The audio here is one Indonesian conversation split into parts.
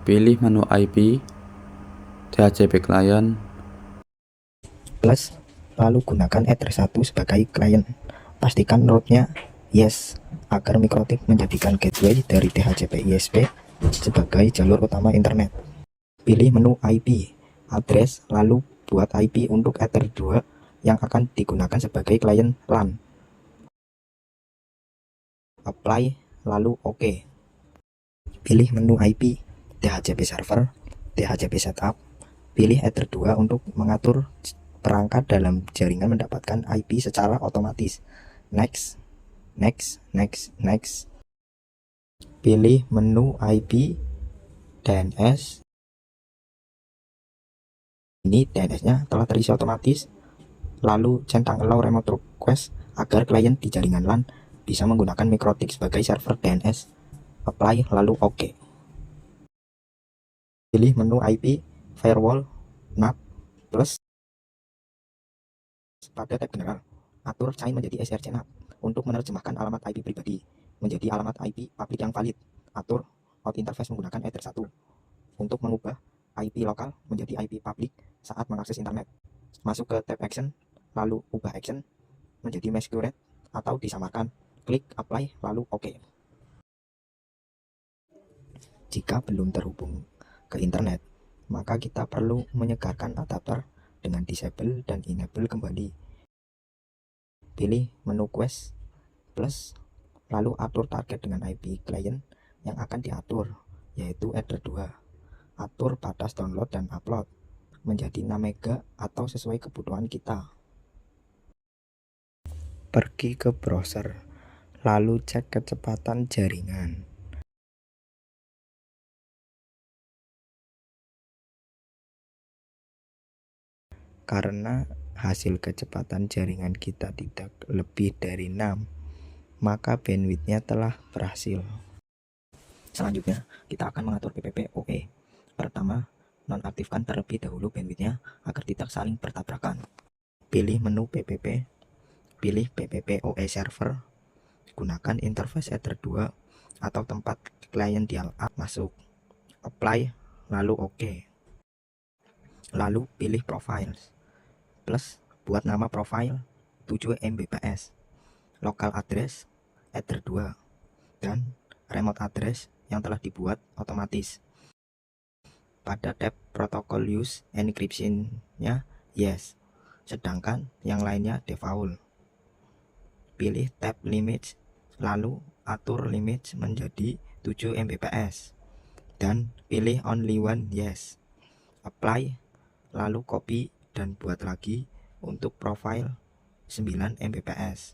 Pilih menu IP, DHCP client, plus, lalu gunakan Ether1 sebagai klien. Pastikan rootnya yes, agar MikroTik menjadikan gateway dari DHCP ISP sebagai jalur utama internet. Pilih menu IP, address, lalu buat IP untuk Ether2 yang akan digunakan sebagai klien LAN. Apply, lalu OK. Pilih menu IP, DHCP server, DHCP setup. Pilih Ether2 untuk mengatur perangkat dalam jaringan mendapatkan IP secara otomatis. Next, next, next, next. Pilih menu IP DNS. Ini DNS-nya telah terisi otomatis. Lalu centang allow remote request agar klien di jaringan LAN bisa menggunakan MikroTik sebagai server DNS. Apply, lalu OK. Pilih menu IP firewall NAT plus. Pada tab general, atur chain menjadi src NAT untuk menerjemahkan alamat IP pribadi menjadi alamat IP publik yang valid. Atur out interface menggunakan Ether1 untuk mengubah IP lokal menjadi IP publik saat mengakses internet. Masuk ke tab action, lalu ubah action menjadi masquerade atau disamarkan. Klik apply, lalu OK. Jika belum terhubung ke internet, maka kita perlu menyegarkan adapter dengan disable dan enable kembali. Pilih menu quest plus, lalu atur target dengan IP client yang akan diatur, yaitu Ether2. Atur batas download dan upload menjadi 6 MB atau sesuai kebutuhan kita. Pergi ke browser, lalu cek kecepatan jaringan. Karena hasil kecepatan jaringan kita tidak lebih dari 6, maka bandwidthnya telah berhasil. Selanjutnya, kita akan mengatur PPPoE. Pertama, nonaktifkan terlebih dahulu bandwidthnya agar tidak saling bertabrakan. Pilih menu PPP, pilih PPPoE server, gunakan interface Ether2 atau tempat klien dial-up masuk. Apply, lalu OK. Lalu pilih profiles plus, buat nama profile 7 Mbps, local address Ether2, dan remote address yang telah dibuat otomatis. Pada tab protokol use encryption-nya yes, sedangkan yang lainnya default. Pilih tab limits, lalu atur limits menjadi 7 Mbps dan pilih only one yes. Apply, lalu copy dan buat lagi untuk profile 9 Mbps.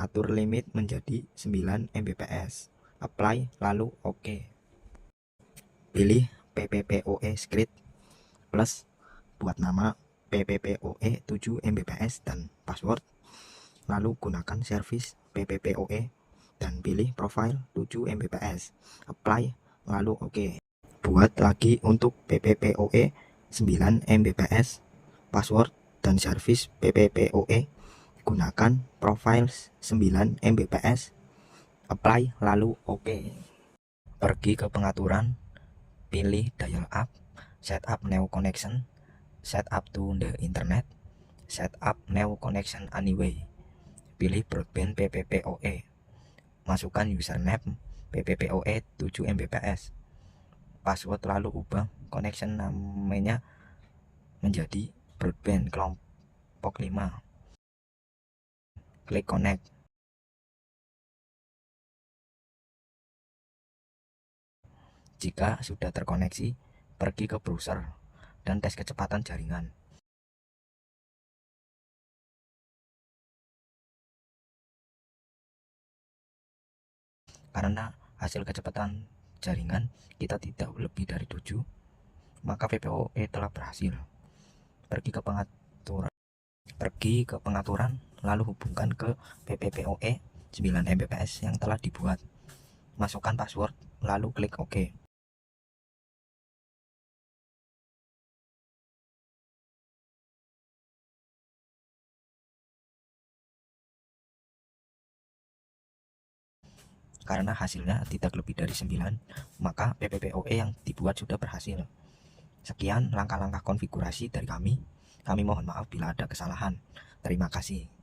Atur limit menjadi 9 Mbps. Apply, lalu OK. Pilih PPPoE script plus, buat nama PPPoE 7 Mbps dan password. Lalu gunakan service PPPoE dan pilih profile 7 Mbps. Apply, lalu OK. Buat lagi untuk PPPoE 9 Mbps, password dan service PPPoE. Gunakan profile 9 Mbps. Apply, lalu OK. Pergi ke pengaturan, pilih dial up, setup new connection, setup to the internet, setup new connection anyway. Pilih broadband PPPoE. Masukkan username PPPoE 7 Mbps. Password, lalu ubah connection namanya menjadi broadband kelompok 5. Klik connect. Jika sudah terkoneksi, pergi ke browser dan tes kecepatan jaringan. Karena hasil kecepatan jaringan kita tidak lebih dari 7, maka PPOE telah berhasil. Pergi ke pengaturan, lalu hubungkan ke PPPoE 9 Mbps yang telah dibuat. Masukkan password, lalu klik OK. Karena hasilnya tidak lebih dari 9, maka PPPoE yang dibuat sudah berhasil. Sekian langkah-langkah konfigurasi dari kami. Kami mohon maaf bila ada kesalahan. Terima kasih.